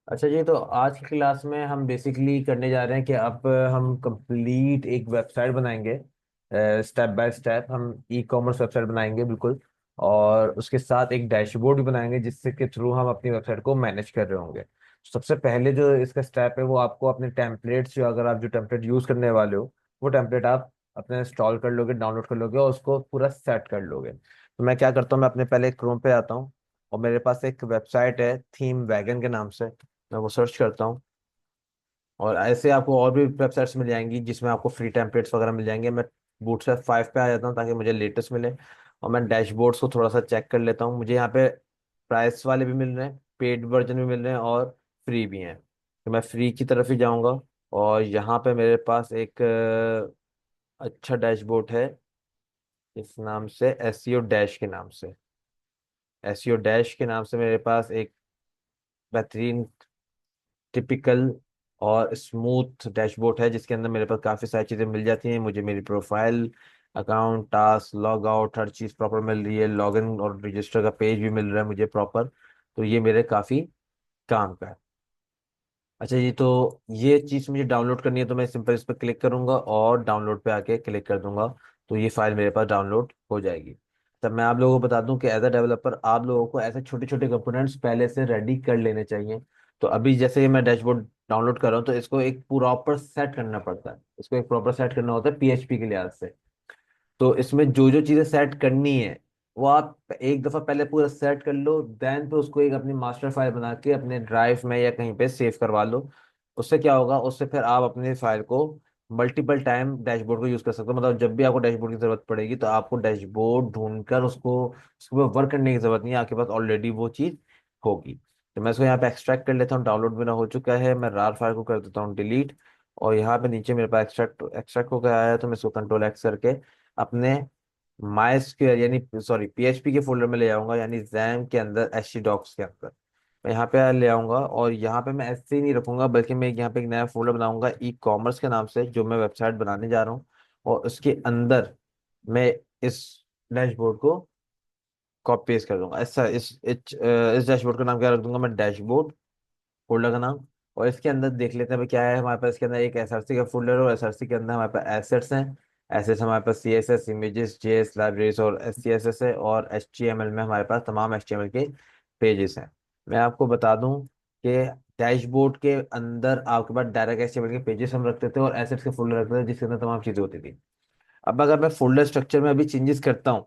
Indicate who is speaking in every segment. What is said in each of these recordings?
Speaker 1: अच्छा जी, तो आज की क्लास में हम बेसिकली करने जा रहे हैं कि अब हम कंप्लीट एक वेबसाइट बनाएंगे। स्टेप बाय स्टेप हम ई कॉमर्स वेबसाइट बनाएंगे बिल्कुल। और उसके साथ एक डैशबोर्ड भी बनाएंगे जिससे के थ्रू हम अपनी वेबसाइट को मैनेज कर रहे होंगे। सबसे पहले जो इसका स्टेप है वो आपको अपने टेम्पलेट्स, जो अगर आप जो टेम्पलेट यूज़ करने वाले हो वो टेम्पलेट आप अपने इंस्टॉल कर लोगे, डाउनलोड कर लोगे और उसको पूरा सेट कर लोगे। तो मैं क्या करता हूँ, मैं अपने पहले क्रोम पे आता हूँ और मेरे पास एक वेबसाइट है थीम वैगन के नाम से। मैं वो सर्च करता हूँ और ऐसे आपको और भी वेबसाइट्स मिल जाएंगी जिसमें आपको फ्री टेम्पलेट्स वगैरह मिल जाएंगे। मैं बूटस्ट्रैप 5 पे आ जाता हूँ ताकि मुझे लेटेस्ट मिले। और मैं डैशबोर्ड्स को थोड़ा सा चेक कर लेता हूँ। मुझे यहाँ पे प्राइस वाले भी मिल रहे हैं, पेड वर्जन भी मिल रहे हैं और फ्री भी हैं। तो मैं फ्री की तरफ ही जाऊँगा। और यहाँ पे मेरे पास एक अच्छा डैशबोर्ड है इस नाम से, एसईओ डैश के नाम से। एसईओ डैश के नाम से मेरे पास एक बेहतरीन, टिपिकल और स्मूथ डैशबोर्ड है जिसके अंदर मेरे पास काफ़ी सारी चीज़ें मिल जाती हैं। मुझे मेरी profile, account, task, log out, हर चीज़ प्रॉपर मिल रही है। लॉगिन और रजिस्टर का पेज भी मिल रहा है मुझे प्रॉपर। तो ये मेरे काफ़ी काम का है। अच्छा जी, तो ये चीज़ मुझे डाउनलोड करनी है तो मैं सिंपल इस पर क्लिक करूंगा और डाउनलोड पे आके क्लिक कर दूंगा। तो ये फाइल मेरे पास डाउनलोड हो जाएगी। तब मैं आप लोगों को बता दूं कि एज अ डेवलपर आप लोगों को ऐसे छोटे छोटे कंपोनेंट्स पहले से रेडी कर लेने चाहिए। तो अभी जैसे ये मैं डैशबोर्ड डाउनलोड कर रहा हूँ तो इसको एक प्रॉपर सेट करना पड़ता है। इसको एक प्रॉपर सेट करना होता है पीएचपी के लिहाज से। तो इसमें जो जो चीजें सेट करनी है वो आप एक दफा पहले पूरा सेट कर लो, देन पे उसको एक अपनी मास्टर फाइल बना के अपने ड्राइव में या कहीं पे सेव करवा लो। उससे क्या होगा, उससे फिर आप अपने फाइल को मल्टीपल टाइम डैशबोर्ड को यूज कर सकते हो। मतलब जब भी आपको डैशबोर्ड की जरूरत पड़ेगी तो आपको डैशबोर्ड ढूंढकर उसको उसके ऊपर वर्क करने की जरूरत नहीं है, आपके पास ऑलरेडी वो चीज होगी। तो मैं इसको यहाँ पे एक्सट्रैक्ट कर लेता हूँ। डाउनलोड मेरा हो चुका है, मैं रार फाइल को कर देता हूँ डिलीट। और यहाँ पे नीचे मेरे पास एक्सट्रैक्ट एक्सट्रैक्ट होकर आया है तो मैं इसको कंट्रोल एक्स करके अपने माई स्क्वेयर यानी सॉरी पीएचपी के फोल्डर में ले आऊंगा, यानी जैम के अंदर एचटी डॉक्स के अंदर मैं यहाँ पे ले आऊंगा। और यहाँ पे मैं ऐसे ही नहीं रखूंगा बल्कि मैं यहाँ पे एक नया फोल्डर बनाऊंगा ई कॉमर्स के नाम से, जो मैं वेबसाइट बनाने जा रहा हूँ। और उसके अंदर मैं इस डैशबोर्ड को कॉपी पेस्ट कर दूंगा। ऐसा इस डैशबोर्ड का नाम क्या रख दूंगा मैं, डैशबोर्ड फोल्डर का नाम। और इसके अंदर देख लेते हैं भाई क्या है हमारे पास। इसके अंदर एक एसआरसी का फोल्डर है और एसआरसी के अंदर हमारे पास एसेट्स हैं। एसेट्स हमारे पास सीएसएस, इमेजेस, जेएस, लाइब्रेरीज और एससीएसएस है। और एचटीएमएल में हमारे पास तमाम एचटीएमएल के पेजेस हैं। मैं आपको बता दूं कि डैशबोर्ड के अंदर आपके पास डायरेक्ट एचटीएमएल के पेजेस हम रखते थे और एसेट्स के फोल्डर रखते थे जिसके अंदर तमाम चीजें होती थी। अब अगर मैं फोल्डर स्ट्रक्चर में अभी चेंजेस करता हूँ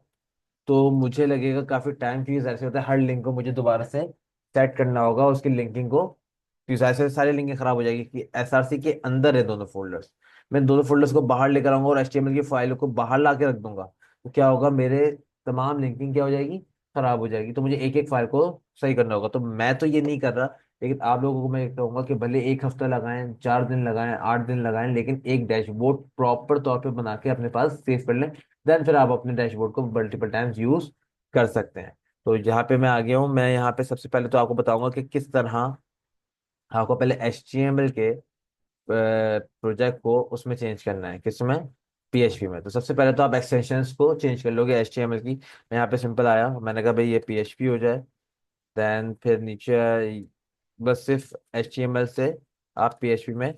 Speaker 1: तो मुझे लगेगा काफी टाइम, क्योंकि ऐसे होता है हर लिंक को मुझे दोबारा से सेट करना होगा उसकी लिंकिंग को। क्योंकि ऐसे सारी लिंकें खराब हो जाएगी कि एसआरसी के अंदर है दोनों फोल्डर्स। मैं दोनों फोल्डर्स को बाहर लेकर आऊंगा और एचटीएमएल की फाइलों को बाहर ला के रख दूंगा। तो क्या होगा, मेरे तमाम लिंकिंग क्या हो जाएगी, खराब हो जाएगी। तो मुझे एक एक फाइल को सही करना होगा। तो मैं तो ये नहीं कर रहा, लेकिन आप लोगों को मैं कहूंगा कि भले एक हफ्ता लगाएं, 4 दिन लगाएं, 8 दिन लगाएं, लेकिन एक डैशबोर्ड प्रॉपर तौर पे बना के अपने पास सेव कर लें। देन फिर आप अपने डैशबोर्ड को मल्टीपल टाइम्स यूज कर सकते हैं। तो यहाँ पे मैं आ गया हूँ। मैं यहाँ पे सबसे पहले तो आपको बताऊंगा कि किस तरह आपको पहले HTML के प्रोजेक्ट को उसमें चेंज करना है, किसमें, पीएचपी में। तो सबसे पहले तो आप एक्सटेंशंस को चेंज कर लोगे HTML की। मैं यहाँ पे सिंपल आया, मैंने कहा भाई ये पीएचपी हो जाए। देन फिर नीचे बस सिर्फ HTML से आप पीएचपी में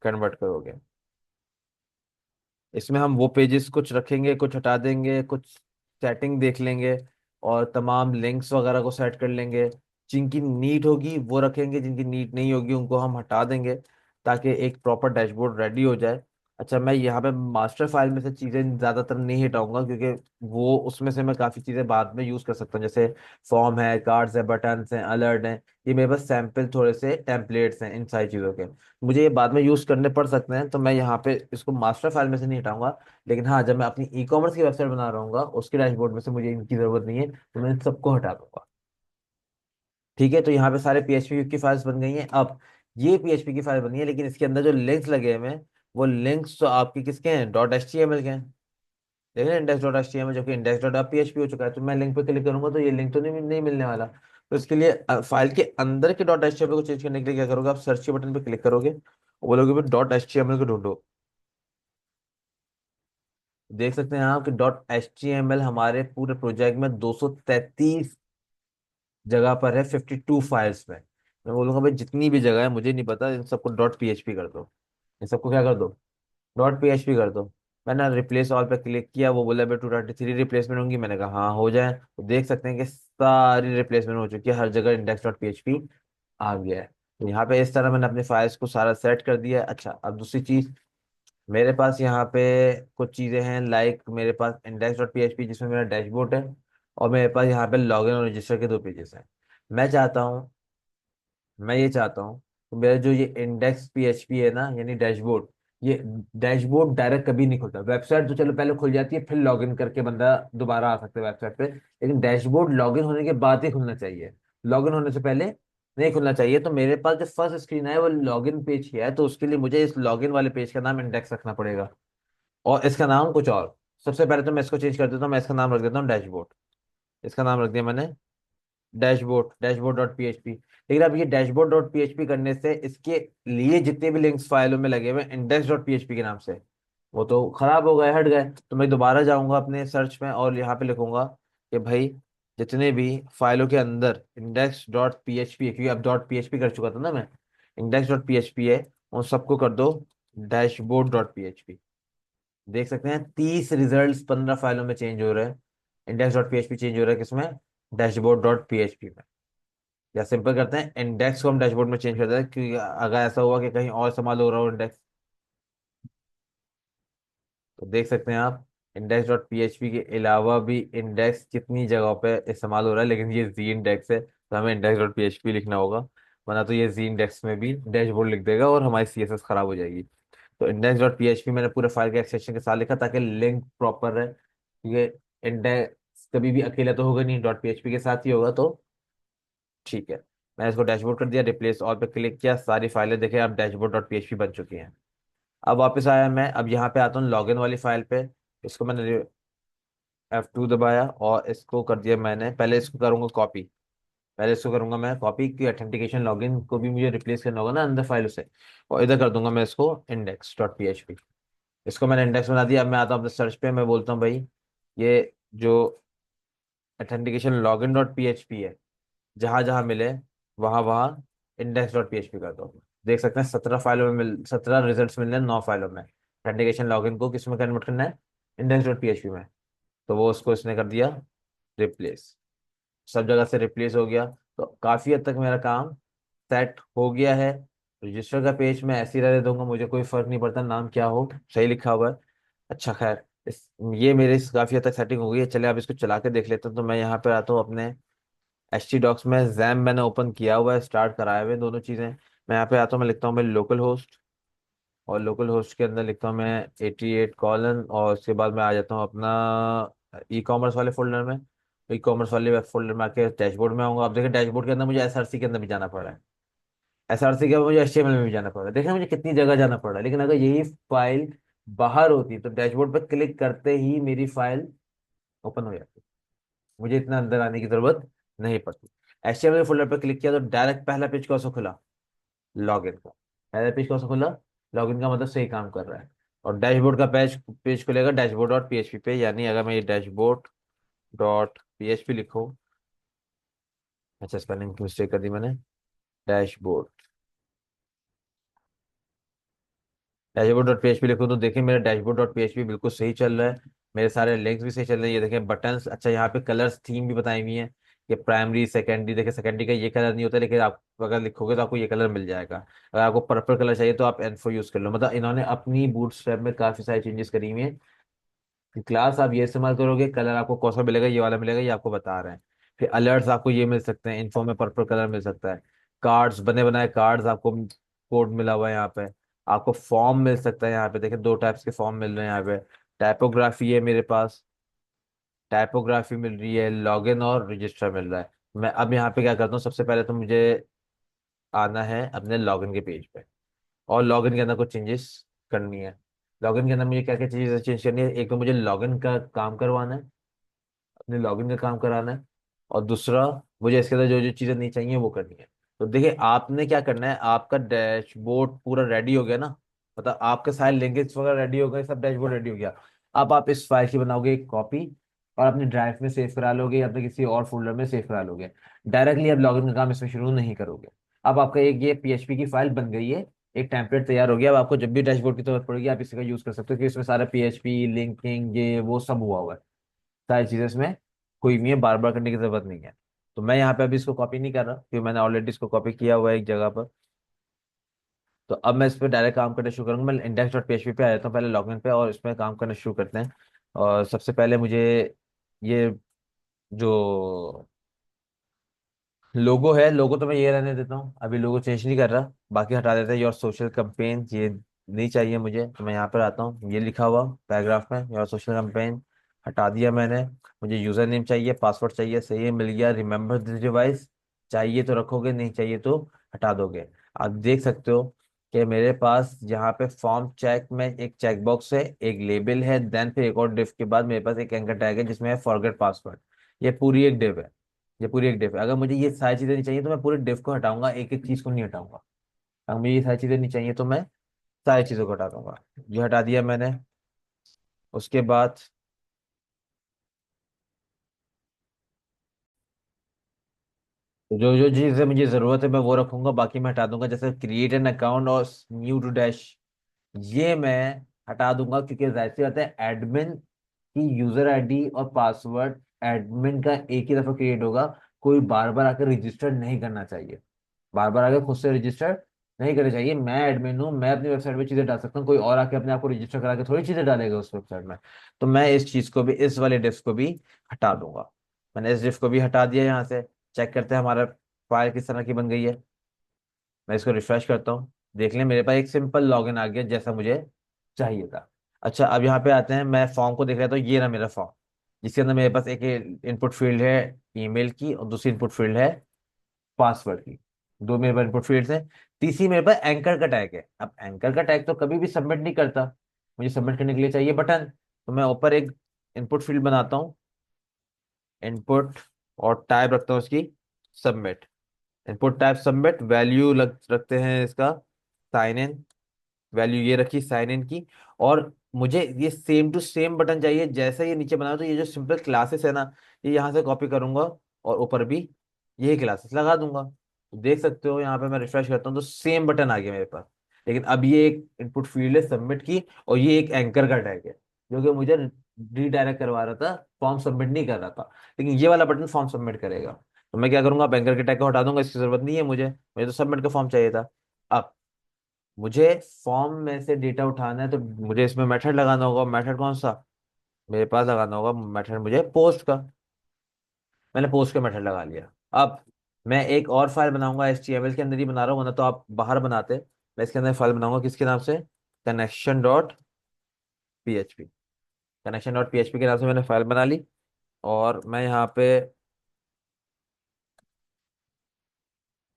Speaker 1: कन्वर्ट करोगे। इसमें हम वो पेजेस कुछ रखेंगे, कुछ हटा देंगे, कुछ सेटिंग देख लेंगे और तमाम लिंक्स वगैरह को सेट कर लेंगे। जिनकी नीड होगी वो रखेंगे, जिनकी नीड नहीं होगी उनको हम हटा देंगे ताकि एक प्रॉपर डैशबोर्ड रेडी हो जाए। अच्छा, मैं यहाँ पे मास्टर फाइल में से चीज़ें ज़्यादातर नहीं हटाऊंगा क्योंकि वो उसमें से मैं काफ़ी चीज़ें बाद में यूज़ कर सकता हूँ। जैसे फॉर्म है, कार्ड्स है, बटन्स हैं, अलर्ट हैं। ये मेरे पास सैम्पल थोड़े से टेम्पलेट्स हैं इन सारी चीज़ों के। मुझे ये बाद में यूज करने पड़ सकते हैं तो मैं यहाँ पे इसको मास्टर फाइल में से नहीं हटाऊंगा। लेकिन हाँ, जब मैं अपनी ई कॉमर्स की वेबसाइट बना रहा हूँ उसके डैशबोर्ड में से मुझे इनकी जरूरत नहीं है तो मैं इन सबको हटा दूंगा। ठीक है, तो यहाँ पे सारे पीएचपी की फाइल्स बन गई हैं। अब ये पीएचपी की फाइल बनी है लेकिन इसके अंदर जो लिंक्स लगे हुए हैं वो लिंक्स तो आपके किसके हैं, dot H T M L के हैं। देख रहे हैं, index dot H T M L, जो कि इंडेक्स डॉट पीएचपी हो चुका है। तो मैं लिंक पे क्लिक करूंगा तो ये लिंक तो नहीं मिलने वाला। तो इसके लिए फाइल के अंदर के dot H T M L को चेंज करने के लिए क्या करोगे, आप सर्च के बटन पे क्लिक करोगे और बोलोगे dot H T M L को ढूंढो। देख सकते हैं आप कि dot H T M L हमारे पूरे प्रोजेक्ट में 233 जगह पर है, 52 फाइल्स में। मैं बोलूंगा भाई जितनी भी जगह है मुझे नहीं पता, इन सबको डॉट पीएचपी कर दो, इन सबको क्या कर दो, डॉट पीएचपी कर दो। मैंने रिप्लेस ऑल पे क्लिक किया, वो बोला भाई 233 रिप्लेसमेंट होंगी, मैंने कहा हाँ हो जाए, तो देख सकते हैं कि सारी रिप्लेसमेंट हो चुकी है, हर जगह इंडेक्स डॉट पीएचपी आ गया है। तो यहाँ पे इस तरह मैंने अपने फाइल्स को सारा सेट कर दिया है। अच्छा, अब दूसरी चीज, मेरे पास यहाँ पे कुछ चीजें हैं, लाइक मेरे पास इंडेक्स डॉट पीएचपी जिसमें मेरा डैशबोर्ड है, और मेरे पास यहाँ पे लॉगिन और रजिस्टर के दो पेजेस हैं। मैं चाहता हूँ, मैं ये चाहता हूँ कि मेरा जो ये इंडेक्स पीएचपी है ना, यानी डैशबोर्ड, ये डैशबोर्ड डायरेक्ट कभी नहीं खुलता। वेबसाइट तो चलो पहले खुल जाती है, फिर लॉगिन करके बंदा दोबारा आ सकता है वेबसाइट पे, लेकिन डैशबोर्ड लॉगिन होने के बाद ही खुलना चाहिए, लॉगिन होने से पहले नहीं खुलना चाहिए। तो मेरे पास जो फर्स्ट स्क्रीन है वो लॉगिन पेज की है, तो उसके लिए मुझे इस लॉगिन वाले पेज का नाम इंडेक्स रखना पड़ेगा, और इसका नाम कुछ और। सबसे पहले तो मैं इसको चेंज कर देता हूँ, मैं इसका नाम रख देता हूँ डैशबोर्ड। इसका नाम रख दिया मैंने डैशबोर्ड, डैशबोर्ड डॉट पीएचपी। लेकिन अब ये डैशबोर्ड डॉट पीएचपी करने से इसके लिए जितने भी लिंक्स फाइलों में लगे हुए इंडेक्स डॉट पीएचपी के नाम से, वो तो खराब हो गए, हट गए। तो मैं दोबारा जाऊंगा अपने सर्च में और यहाँ पे लिखूंगा कि भाई जितने भी फाइलों के अंदर इंडेक्स डॉट पीएचपी है, क्योंकि अब डॉट पीएचपी कर चुका था ना मैं, इंडेक्स डॉट पीएचपी है, उन सबको कर दो डैशबोर्ड डॉट पीएचपी। देख सकते हैं 30 रिजल्ट्स 15 फाइलों में चेंज हो रहे हैं। इंडेक्स डॉट पीएचपी चेंज हो रहा है किसमें, डैशबोर्ड डॉट पीएचपी में। या सिंपल करते हैं, इंडेक्स को हम डैशबोर्ड में चेंज करते हैं, क्योंकि अगर ऐसा हुआ कि कहीं और इस्तेमाल हो रहा हो इंडेक्स, तो देख सकते हैं आप इंडेक्स डॉट पीएचपी के अलावा भी इंडेक्स कितनी जगहों पे इस्तेमाल हो रहा है, लेकिन ये जी इंडेक्स है तो हमें इंडेक्स डॉट पीएचपी लिखना होगा, वरना तो ये जी इंडेक्स में भी डैशबोर्ड लिख देगा और हमारी सीएसएस खराब हो जाएगी। तो इंडेक्स डॉट पीएचपी मैंने पूरे फाइल के एक्सटेंशन के साथ लिखा ताकि लिंक प्रॉपर रहे, ये इंडेक्स कभी भी अकेला तो होगा नहीं, डॉट पीएचपी के साथ ही होगा, तो ठीक है। मैंने इसको डैशबोर्ड कर दिया, रिप्लेस ऑल पे क्लिक किया, सारी फाइलें देखें अब डैशबोर्ड डॉट पीएचपी बन चुकी हैं। अब वापस आया मैं, अब यहाँ पे आता हूँ लॉगिन वाली फाइल पे, इसको मैंने F2 दबाया और इसको कर दिया मैंने, पहले इसको करूंगा कॉपी, पहले इसको करूंगा मैं कॉपी की ऑथेंटिकेशन लॉगिन को भी मुझे रिप्लेस करना होगा ना अंदर फाइल से, और इधर कर दूंगा मैं इसको इंडेक्स डॉट पीएचपी। इसको मैंने इंडेक्स बना दिया। अब मैं आता हूँ अपने सर्च पे, मैं बोलता हूँ भाई ये जो ऑथेंटिकेशन लॉगिन डॉट पीएचपी है, जहां जहां मिले वहां वहां इंडेक्स डॉट पीएचपी कर दो। देख सकते हैं 17 फाइलों में मिल 17 रिजल्ट्स मिल रहे हैं 9 फाइलों में। ऑथेंटिकेशन लॉगिन को किस में कन्वर्ट करना है, इंडेक्स डॉट पीएचपी में, तो वो उसको इसने कर दिया रिप्लेस, सब जगह से रिप्लेस हो गया। तो काफी हद तक मेरा काम सेट हो गया है। रजिस्टर का पेज मैं ऐसे ही रहने दूंगा, मुझे कोई फर्क नहीं पड़ता नाम क्या हो, सही लिखा हुआ है। अच्छा खैर, ये मेरे काफी हद तक सेटिंग हो गई है। चले अब इसको चला के देख लेते हैं। तो मैं यहाँ पे आता हूँ अपने एच टी डॉक्स में, जैम मैंने ओपन किया हुआ है, स्टार्ट कराए हुए हैं दोनों चीज़ें। मैं यहाँ पे आता हूँ, मैं लिखता हूँ मैं लोकल होस्ट, और लोकल होस्ट के अंदर लिखता हूँ मैं 88 कॉलन, और उसके बाद मैं आ जाता हूँ अपना ई कॉमर्स वाले फोल्डर में। ई कॉमर्स वाले वेब फोल्डर में आके डैशबोर्ड में आऊंगा। आप देखिए डैशबोर्ड के अंदर मुझे एसआरसी के अंदर भी जाना पड़ रहा है, एसआरसी के बाद मुझे एचटीएमएल में भी जाना पड़ रहा है, देखिए मुझे कितनी जगह जाना पड़ रहा है। लेकिन अगर यही फाइल बाहर होती तो डैशबोर्ड पर क्लिक करते ही मेरी फाइल ओपन हो जाती, मुझे इतना अंदर आने की जरूरत नहीं पड़ती। एचटीएमएल फोल्डर पर क्लिक किया तो डायरेक्ट पहला पेज कौन सा खुला, लॉगिन का। पहला पेज कौन सा खुला, लॉगिन का, मतलब सही काम कर रहा है। और डैशबोर्ड का पेज पेज खुलेगा डैशबोर्ड डॉट पीएचपी पे, यानी अगर मैं ये डैशबोर्ड डॉट पीएचपी लिखूं, अच्छा स्पेलिंग की मिस्टेक कर दी मैंने, डैशबोर्ड डैशबोर्ड डॉट पीएचपी लिखूं तो देखिए मेरा डैशबोर्ड डॉट पीएचपी बिल्कुल सही चल रहा है, मेरे सारे लिंक्स भी सही चल रहे हैं। ये देखें बटन्स, अच्छा यहाँ पे कलर्स थीम भी बताई हुई है कि प्राइमरी सेकेंडरी, देखिए सेकेंडरी का ये कलर नहीं होता, लेकिन आप अगर लिखोगे तो आपको ये कलर मिल जाएगा। अगर आपको पर्पल कलर चाहिए तो आप एन4 यूज कर लो। मतलब इन्होंने अपनी बूटस्ट्रैप में काफी सारी चेंजेस करी हुई हैं कि क्लास आप ये इस्तेमाल करोगे, कलर आपको कौन सा मिलेगा, ये वाला मिलेगा, ये आपको बता रहे हैं। फिर अलर्ट्स आपको ये मिल सकते हैं, इन्फो में पर्पल कलर मिल सकता है। कार्ड्स, बने बनाए कार्ड्स आपको कोड मिला हुआ है यहाँ पे। आपको फॉर्म मिल सकता है यहाँ पे, देखिए 2 टाइप्स के फॉर्म मिल रहे हैं यहाँ पे। टाइपोग्राफी है मेरे पास, टाइपोग्राफी मिल रही है, लॉगिन और रजिस्टर मिल रहा है। मैं अब यहाँ पे क्या करता हूँ, सबसे पहले तो मुझे आना है अपने लॉगिन के पेज पे, और लॉगिन के अंदर कुछ चेंजेस करनी है। लॉगिन के अंदर मुझे क्या क्या चीजें चेंज करनी है, एक तो मुझे लॉगिन का काम करवाना है, अपने लॉगिन का काम कराना है, और दूसरा मुझे इसके अंदर जो जो चीज़ें नहीं चाहिए वो करनी है। तो देखिए आपने क्या करना है, आपका डैशबोर्ड पूरा रेडी हो गया ना, मतलब आपके सारे लिंकेज वगैरह रेडी हो गए, सब डैशबोर्ड रेडी हो गया। अब आप इस फाइल की बनाओगे एक कॉपी, और अपने ड्राइव में सेव करा लोगे या अपने किसी और फोल्डर में सेव करा लोगे। डायरेक्टली अब लॉगिन का काम इसमें शुरू नहीं करोगे। अब आपका एक ये पीएचपी की फाइल बन गई है, एक टेम्पलेट तैयार हो गया। अब आपको जब भी डैशबोर्ड की जरूरत पड़ेगी आप इसी का यूज कर सकते हो, क्योंकि इसमें सारा पीएचपी लिंकिंग ये वो सब हुआ हुआ है, सारी चीजें इसमें हुई हुई है, बार बार करने की जरूरत नहीं है। तो मैं यहाँ पे अभी इसको कॉपी नहीं कर रहा, क्योंकि मैंने ऑलरेडी इसको कॉपी किया हुआ है एक जगह पर। तो अब मैं इस पर डायरेक्ट काम करना शुरू करूंगा। मैं इंडेक्स डॉट पीएचपी पे आ जाता हूँ पहले लॉगिन पे, और इसमें काम करना शुरू करते हैं। और सबसे पहले मुझे ये जो लोगो है, लोगो तो मैं ये रहने देता हूँ, अभी लोगो चेंज नहीं कर रहा। बाकी हटा देते हैं, योर सोशल कंपेन, ये नहीं चाहिए मुझे। तो मैं यहाँ पर आता हूँ, ये लिखा हुआ पैराग्राफ में योर सोशल कंपेन हटा दिया मैंने। मुझे यूजर नेम चाहिए, पासवर्ड चाहिए, सही है, मिल गया। रिमेंबर दिस डिवाइस चाहिए तो रखोगे, नहीं चाहिए तो हटा दोगे। आप देख सकते हो कि मेरे पास यहाँ पे फॉर्म चेक में एक चेकबॉक्स है, एक लेबल है, देन फिर एक और डिफ के बाद मेरे पास एक एंकर टैग है जिसमें है फॉरगेट पासवर्ड। ये पूरी एक डिव है, ये पूरी एक डिफ है। अगर मुझे ये सारी चीजें नहीं चाहिए तो मैं पूरे डिफ को हटाऊंगा, एक एक चीज को नहीं हटाऊंगा। अगर मुझे ये सारी चीजें नहीं चाहिए तो मैं सारी चीजों को हटा दूंगा। ये हटा दिया मैंने। उसके बाद जो जो चीजें मुझे जरूरत है मैं वो रखूंगा, बाकी मैं हटा दूंगा। जैसे क्रिएट एन अकाउंट और न्यू टू डैश, ये मैं हटा दूंगा, क्योंकि जाहिर सी बात है एडमिन की यूजर आईडी और पासवर्ड एडमिन का एक ही दफा क्रिएट होगा। कोई बार बार आकर रजिस्टर नहीं करना चाहिए, बार बार आके खुद से रजिस्टर नहीं करना चाहिए। मैं एडमिन हूँ, मैं अपनी वेबसाइट पे चीजें डाल सकता हूँ, कोई और आके अपने आप को रजिस्टर करा के थोड़ी चीजें डालेगा उस वेबसाइट में। तो मैं इस चीज को भी, इस वाले डिस्क को भी हटा दूंगा। मैंने इस डिस्क को भी हटा दिया। यहाँ से चेक करते हैं हमारा फाइल किस तरह की बन गई है। मैं इसको रिफ्रेश करता हूँ, देख लें मेरे पास एक सिंपल लॉगिन आ गया जैसा मुझे चाहिए था। अच्छा, अब यहाँ पे आते हैं, मैं फॉर्म को देख रहा था, तो ये रहा मेरा फॉर्म, जिसके अंदर मेरे पास एक इनपुट फील्ड है ईमेल की, और दूसरी इनपुट फील्ड है पासवर्ड की। दो मेरे पास इनपुट फील्ड्स हैं। तीसरी मेरे पास एंकर का टैग है। अब एंकर का टैग तो कभी भी सबमिट नहीं करता, मुझे सबमिट करने के लिए चाहिए बटन। तो मैं ऊपर एक इनपुट फील्ड बनाता हूँ, इनपुट, और टाइप रखता हूँ उसकी submit. Input type submit, value रखते हैं इसका साइन इन, वैल्यू ये रखी साइन इन की। और मुझे ये सेम टू सेम बटन चाहिए जैसा ये नीचे बना, तो ये जो सिंपल क्लासेस है ना, ये यहाँ से कॉपी करूंगा और ऊपर भी यही क्लासेस लगा दूंगा। तो देख सकते हो यहाँ पे मैं रिफ्रेश करता हूँ तो सेम बटन आ गया मेरे पास। लेकिन अब ये एक इनपुट फील्ड है सबमिट की, और ये एक एंकर का टैग है जो कि मुझे रीडायरेक्ट करवा रहा था, फॉर्म सबमिट नहीं कर रहा था। लेकिन ये वाला बटन फॉर्म सबमिट करेगा। तो मैं क्या करूंगा, एंकर के टैग को हटा दूंगा, इसकी जरूरत नहीं है मुझे, मुझे तो सबमिट का फॉर्म चाहिए था। अब मुझे फॉर्म में से डेटा उठाना है, तो मुझे इसमें मेथड लगाना होगा। मेथड कौन सा मेरे पास लगाना होगा, मेथड मुझे पोस्ट का। मैंने पोस्ट का मेथड लगा लिया। अब मैं एक और फाइल बनाऊंगा, HTML के अंदर ही बना रहा हूँ, वरना तो आप बाहर बनाते। मैं इसके अंदर फाइल बनाऊंगा किसके नाम से, connection dot P connection dot P के नाम से मैंने फाइल बना ली। और मैं यहाँ पे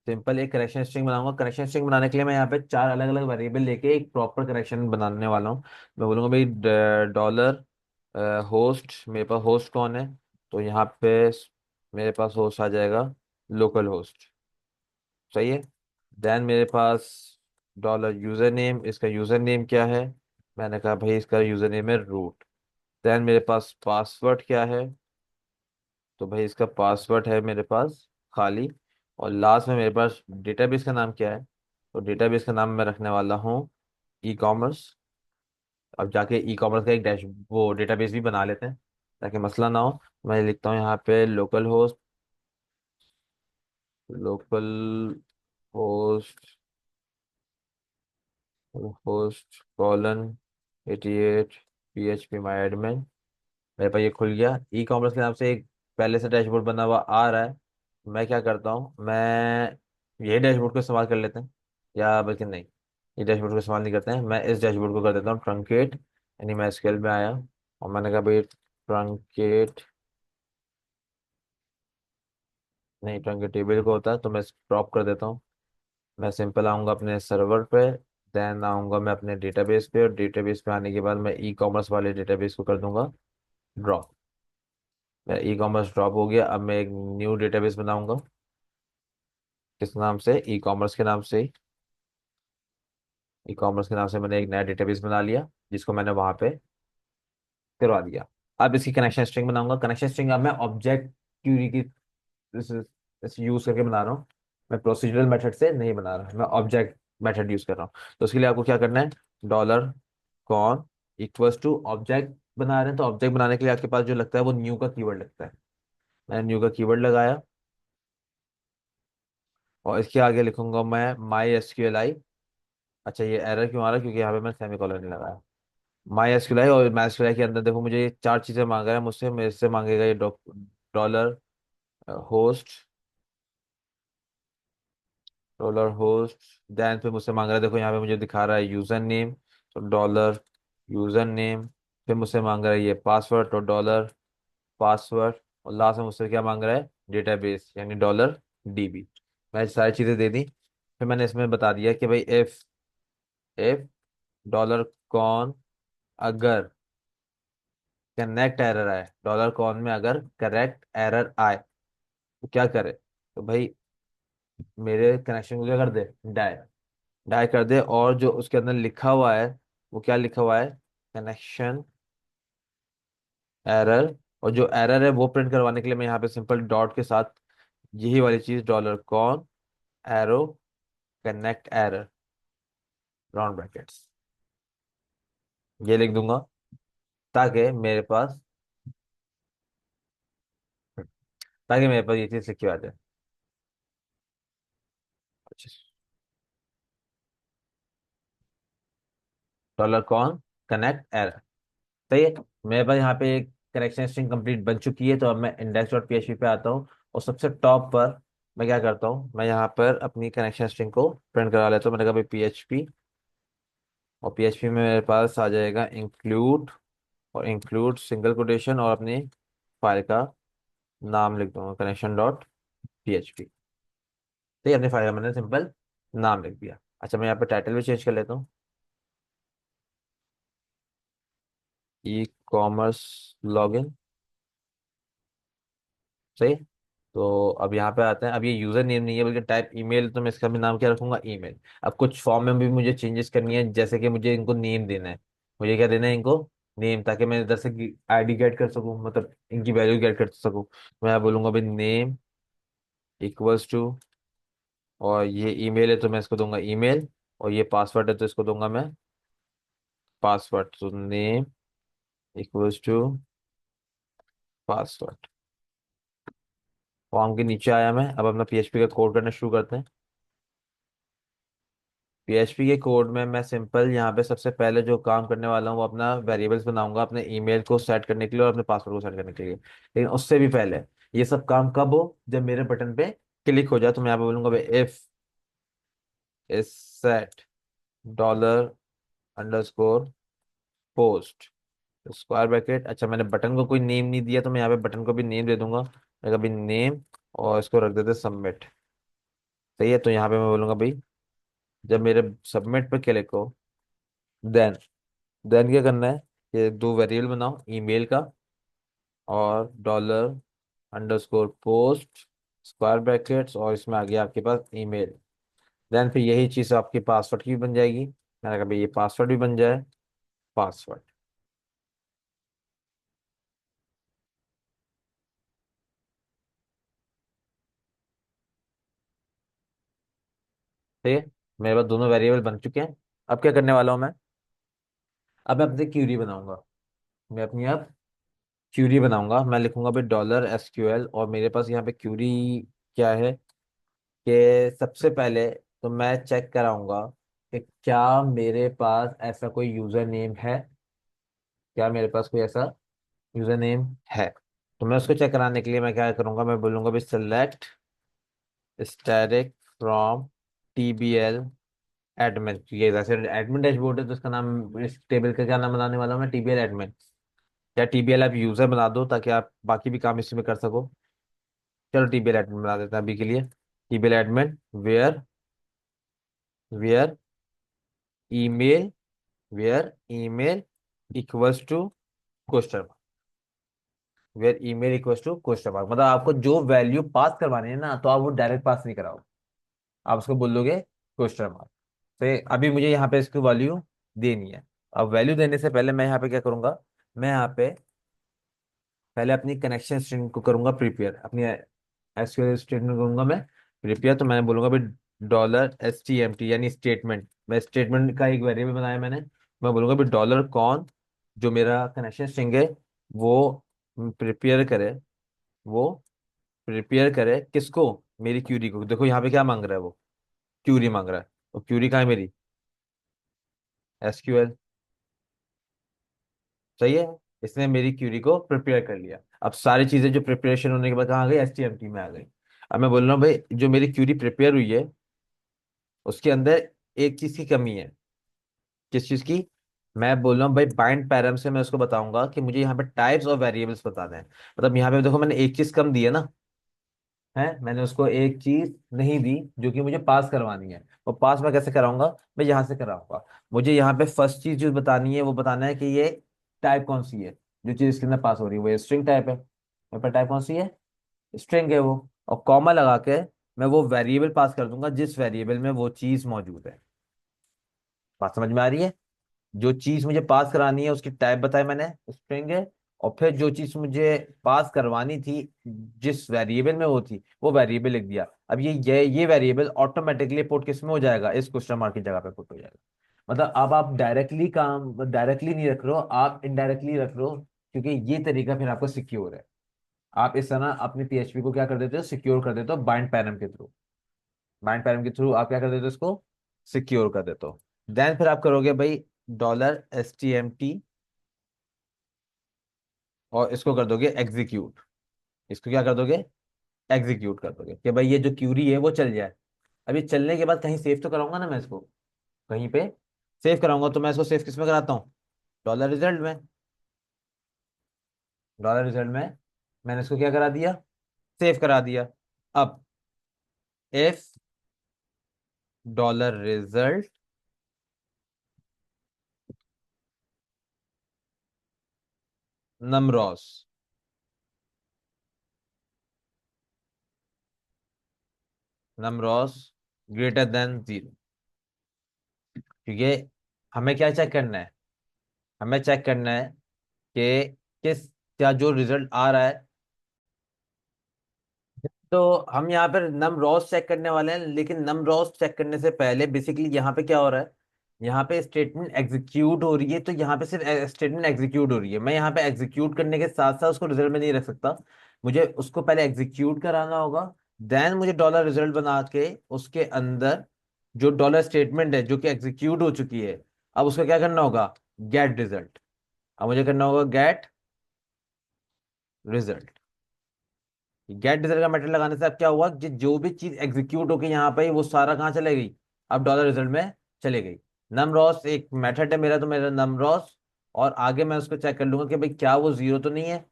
Speaker 1: सिंपल एक कनेक्शन स्ट्रिंग बनाऊंगा। कनेक्शन स्ट्रिंग बनाने के लिए मैं यहाँ पे चार अलग अलग वेरिएबल लेके एक प्रॉपर कनेक्शन बनाने वाला हूँ। मैं बोलूंगा भाई डॉलर होस्ट, मेरे पास होस्ट कौन है, तो यहाँ पे मेरे पास होस्ट आ जाएगा लोकल होस्ट, सही है। देन मेरे पास डॉलर यूजर नेम, इसका यूजर नेम क्या है, मैंने कहा भाई इसका यूजर नेम है रूट। देन मेरे पास पासवर्ड क्या है, तो भाई इसका पासवर्ड है मेरे पास खाली। और लास्ट में मेरे पास डेटाबेस का नाम क्या है, तो डेटाबेस का नाम मैं रखने वाला हूँ ई कॉमर्स। अब जाके ई कॉमर्स का एक डैश वो डेटाबेस भी बना लेते हैं ताकि मसला ना हो। मैं लिखता हूँ यहाँ पे local host, local host, host colon 88 PHP माई एडमिन। मेरे पास ये खुल गया। ई कॉमर्स के नाम से एक पहले से डैशबोर्ड बना हुआ आ रहा है। मैं क्या करता हूँ, मैं यही डैशबोर्ड को इस्तेमाल कर लेते हैं, या बल्कि नहीं, ये डैशबोर्ड को इस्तेमाल नहीं करते हैं। मैं इस डैशबोर्ड को कर देता हूँ ट्रंकेट, यानी मैं स्केल में आया और मैंने कहा भाई ट्रंकेट, नहीं ट्रंकेट टेबल को होता है, तो मैं ड्रॉप कर देता हूँ। मैं सिंपल आऊँगा अपने सर्वर पे, देन आऊँगा मैं अपने डेटाबेस पे, और डेटाबेस पे आने के बाद मैं ई कॉमर्स वाले डेटाबेस को कर दूंगा ड्रॉप। मेरा ई कॉमर्स ड्रॉप हो गया। अब मैं एक न्यू डेटाबेस बनाऊंगा, किस नाम से, ई कॉमर्स के नाम से ही। ई कॉमर्स के नाम से मैंने एक नया डेटाबेस बना लिया जिसको मैंने वहां पे करवा दिया। अब इसकी कनेक्शन स्ट्रिंग बनाऊंगा। कनेक्शन स्ट्रिंग अब मैं ऑब्जेक्ट क्यूरी की यूज करके बना रहा हूँ। मैं प्रोसीजरल मेथड से नहीं बना रहा, मैं ऑब्जेक्ट मेथड यूज कर रहा हूँ। तो उसके लिए आपको क्या करना है, dollar con equals to object बना रहे हैं, तो ऑब्जेक्ट बनाने के लिए आपके पास जो लगता है वो न्यू का कीवर्ड लगता है। मैंने न्यू का कीवर्ड लगाया, और इसके आगे लिखूंगा मैं माई एसक्यूएल। अच्छा, ये एरर क्यों आ रहा है, क्योंकि यहाँ पे मैं सेमीकोलन नहीं लगाया। माई एसक्यूएल, और माई एसक्यूएल के अंदर देखो मुझे ये चार चीजें मांग रहा है मुझसे, मेरे से मांगेगा ये dollar host, dollar host, then फिर मुझसे मांग रहा है, देखो यहाँ पे मुझे दिखा रहा है यूजर नेम, तो डॉलर यूजर नेम। फिर मुझसे मांग रहा है ये पासवर्ड, तो डॉलर पासवर्ड। और लास्ट में मुझसे क्या मांग रहा है, डेटाबेस, यानी डॉलर डीबी। मैं सारी चीजें दे दी। फिर मैंने इसमें बता दिया कि भाई इफ डॉलर कॉन अगर कनेक्ट एरर आए, डॉलर कॉन में अगर करेक्ट एरर आए तो क्या करे, तो भाई मेरे कनेक्शन को क्या कर दे, डाई डाई कर दे। और जो उसके अंदर लिखा हुआ है वो क्या लिखा हुआ है, कनेक्शन एरर। और जो एरर है वो प्रिंट करवाने के लिए मैं यहाँ पे सिंपल डॉट के साथ यही वाली चीज, dollar con arrow connect error round brackets, ये लिख दूंगा, ताकि मेरे पास ताकि मेरे पास ये चीज लिखी आ जाए। अच्छा, डॉलर कॉन कनेक्ट एरर, सही है। मेरे पास यहाँ पे एक करेक्शन स्ट्रिंग कंप्लीट बन चुकी है, तो अब मैं इंडेक्स डॉट पीएचपी पे आता हूँ, और सबसे टॉप पर मैं क्या करता हूँ, मैं यहाँ पर अपनी कनेक्शन स्ट्रिंग को प्रिंट करा लेता हूँ। मैंने कहा भाई पीएचपी, और पीएचपी में मेरे पास आ जाएगा इंक्लूड, और इंक्लूड सिंगल कोटेशन, और अपनी फाइल का नाम लिख दूंगा कनेक्शन डॉट पीएचपी। तो ये अपनी फाइल का मैंने सिंपल नाम लिख दिया। अच्छा, मैं यहाँ पे टाइटल भी चेंज कर लेता हूँ, ई कॉमर्स लॉगिन, सही। तो अब यहाँ पे आते हैं, अब ये यूजर नेम नहीं है बल्कि टाइप ईमेल, तो मैं इसका भी नाम क्या रखूंगा, ईमेल। अब कुछ फॉर्म में भी मुझे चेंजेस करनी है, जैसे कि मुझे इनको नेम देना है, मुझे क्या देना है इनको, नेम, ताकि मैं इधर से आईडी गेट कर सकूं, मतलब इनकी वैल्यू गेट कर सकूं। मैं बोलूंगा भाई नेम इक्वल्स टू, और ये ईमेल है तो मैं इसको दूंगा ईमेल, और ये पासवर्ड है तो इसको दूंगा मैं पासवर्ड, तो name equals to password. Form के नीचे आया मैं, अब अपना पीएचपी का कोड करना शुरू करते हैं। पीएचपी के कोड में मैं सिंपल यहाँ पे सबसे पहले जो काम करने वाला हूँ वो अपना वेरिएबल्स बनाऊंगा अपने ईमेल को सेट करने के लिए और अपने पासवर्ड को सेट करने के लिए। लेकिन उससे भी पहले ये सब काम कब हो, जब मेरे बटन पे क्लिक हो जाए, तो मैं यहाँ पे बोलूंगा भाई if is set dollar underscore post square bracket. अच्छा, मैंने बटन को कोई नेम नहीं दिया, तो मैं यहाँ पे बटन को भी नेम दे दूंगा, मैं कभी नेम, और इसको रख देते सबमिट, सही है। तो यहाँ पे मैं बोलूंगा भाई जब मेरे सबमिट पे क्लिक हो, देन देन क्या करना है, ये दो वेरिएबल बनाओ, ईमेल का और dollar underscore post square brackets, और इसमें आ गया आपके पास ईमेल। देन फिर यही चीज़ आपकी पासवर्ड की भी बन जाएगी, मैंने कहा भाई ये पासवर्ड भी बन जाए, पासवर्ड, ठीक है। मेरे पास दोनों वेरिएबल बन चुके हैं। अब क्या करने वाला हूँ मैं, अब मैं अपनी क्यूरी बनाऊंगा। मैं अपनी अब क्यूरी बनाऊंगा, मैं लिखूंगा भाई डॉलर एसक्यूएल, और मेरे पास यहाँ पे क्यूरी क्या है, कि सबसे पहले तो मैं चेक कराऊंगा कि क्या मेरे पास ऐसा कोई यूजर नेम है, क्या मेरे पास कोई ऐसा यूजर नेम है। तो मैं उसको चेक कराने के लिए मैं क्या करूंगा, मैं बोलूंगा भाई सेलेक्ट स्टैटिक फ्रॉम टीबीएल एडमिन। ये वैसे एडमिन डैशबोर्ड है, तो इसका नाम, इस टेबल का क्या नाम बनाने वाला हूँ मैं, टीबीएल एडमिन। या टीबीएल आप यूजर बना दो ताकि आप बाकी भी काम इसी में कर सको। चलो टीबीएल एडमिन बना देते हैं अभी के लिए। TBL admin where where email where email equals to question, where email equals to question mark. मतलब आपको जो वैल्यू पास करवानी है ना, तो आप वो डायरेक्ट पास नहीं कराओ, आप उसको बोल दोगे क्वेश्चन मार्क। तो अभी मुझे यहाँ पे इसकी वैल्यू देनी है। अब वैल्यू देने से पहले मैं यहाँ पे क्या करूंगा, मैं यहाँ पे पहले अपनी कनेक्शन स्ट्रिंग को करूंगा प्रिपेयर, अपनी एसक्यूएल स्टेटमेंट करूंगा मैं प्रिपेयर तो मैं बोलूंगा भाई $STMT यानी स्टेटमेंट। मैं स्टेटमेंट का एक वेरिएबल बनाया मैंने। मैं बोलूंगा भाई $कौन, जो मेरा कनेक्शन स्ट्रिंग है वो प्रिपेयर करे, वो प्रिपेयर करे किसको, मेरी क्यूरी को। देखो यहाँ पे क्या मांग रहा है वो, क्यूरी मांग रहा है। और क्यूरी कहाँ है मेरी, SQL। सही है। इसने मेरी क्यूरी को प्रिपेयर कर लिया। अब सारी चीजें जो प्रिपरेशन होने के बाद कहाँ आ गई, HTMT में आ गई। अब मैं बोल रहा हूँ भाई जो मेरी क्यूरी प्रिपेयर हुई है उसके अंदर एक चीज की कमी है। किस चीज की, मैं बोल रहा हूँ भाई बाइंड पैरम से मैं उसको बताऊंगा कि मुझे यहाँ पे टाइप्स और वेरिएबल्स बता दें। मतलब यहाँ पे देखो मैंने एक चीज कम दी है ना, है मैंने उसको एक चीज नहीं दी जो कि मुझे पास करवानी है। और पास मैं कैसे कराऊंगा, मैं यहाँ से कराऊंगा। मुझे यहाँ पे फर्स्ट चीज जो बतानी है वो बताना है कि ये टाइप कौन सी है, जो चीज इसके अंदर पास हो रही है वो स्ट्रिंग टाइप है। मेरे पास टाइप कौन सी है, स्ट्रिंग है वो। और कॉमा लगा के मैं वो वेरिएबल पास कर दूंगा जिस वेरिएबल में वो चीज मौजूद है। बात समझ में आ रही है। जो चीज मुझे पास करानी है उसकी टाइप बताई मैंने, स्ट्रिंग है। और फिर जो चीज मुझे पास करवानी थी जिस वेरिएबल में वो थी वो वेरिएबल लिख दिया। अब ये वेरिएबल ऑटोमेटिकली पुट किस में हो जाएगा, इस क्वेश्चन मार्क की जगह पे पुट हो जाएगा। मतलब अब आप डायरेक्टली नहीं रख रहे हो, आप इनडायरेक्टली रख रहे हो, क्योंकि ये तरीका फिर आपको सिक्योर है। आप इस तरह अपनी PHP को क्या कर देते हो, सिक्योर कर देते हो बाइंड पैरम के थ्रू। बाइंड पैरम के थ्रू आप क्या कर देते हो, इसको सिक्योर कर देते हो। देन फिर आप करोगे भाई $STMT और इसको कर दोगे एग्जीक्यूट। इसको क्या कर दोगे, एग्जीक्यूट कर दोगे कि भाई ये जो क्यूरी है वो चल जाए। अब ये चलने के बाद कहीं सेव तो कराऊंगा ना मैं इसको, कहीं पे सेव कराऊंगा। तो मैं इसको सेव किस में कराता हूँ, $रिजल्ट में। $रिजल्ट में मैंने इसको क्या करा दिया, सेव करा दिया। अब इफ $रिजल्ट नमरॉस, नमरॉस ग्रेटर देन 0। क्योंकि हमें क्या चेक करना है, हमें चेक करना है कि किस, क्या जो रिजल्ट आ रहा है। तो हम यहाँ पर नम रॉस चेक करने वाले हैं, लेकिन नम रॉस चेक करने से पहले बेसिकली यहाँ पे क्या हो रहा है, यहाँ पे स्टेटमेंट एग्जीक्यूट हो रही है। तो यहाँ पे सिर्फ स्टेटमेंट एग्जीक्यूट हो रही है। मैं यहाँ पे एग्जीक्यूट करने के साथ साथ उसको रिजल्ट में नहीं रख सकता। मुझे उसको पहले एग्जीक्यूट कराना होगा। देन मुझे $रिजल्ट बना के उसके अंदर जो स्टेटमेंट है जो कि एग्जीक्यूट हो चुकी है, अब उसका क्या करना होगा, गेट रिजल्ट। अब मुझे करना होगा गेट रिजल्ट। गेट रिजल्ट का मेथड लगाने से अब क्या हुआ, जो भी चीज एग्जीक्यूट होके यहाँ पे वो सारा कहाँ चले गई, अब रिजल्ट में चले गई। नमरॉस एक मेथड है मेरा, तो मेरा नमरॉस। और आगे मैं उसको चेक कर लूंगा कि भाई क्या वो जीरो तो नहीं है।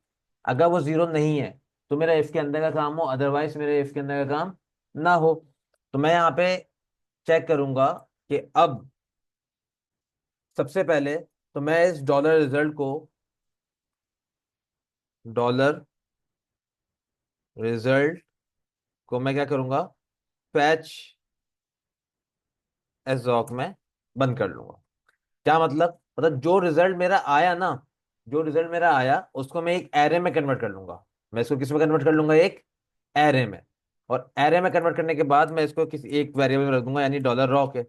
Speaker 1: अगर वो जीरो नहीं है तो मेरा इफ के अंदर का काम हो, अदरवाइज मेरे इफ के अंदर का काम ना हो। तो मैं यहाँ पे चेक करूंगा कि अब सबसे पहले तो मैं इस रिजल्ट को, डॉलर रिजल्ट को मैं क्या करूंगा, फैच एजॉक में बंद कर लूंगा। क्या मतलब, जो रिजल्ट मेरा आया ना, जो रिजल्ट मेरा आया उसको मैं एक एरे में कन्वर्ट कर लूंगा। मैं इसको किस में कन्वर्ट कर लूंगा, एक एरे में। और एरे में कन्वर्ट करने के बाद मैं इसको किसी एक वेरिएबल में रख दूंगा, यानी $रॉ के।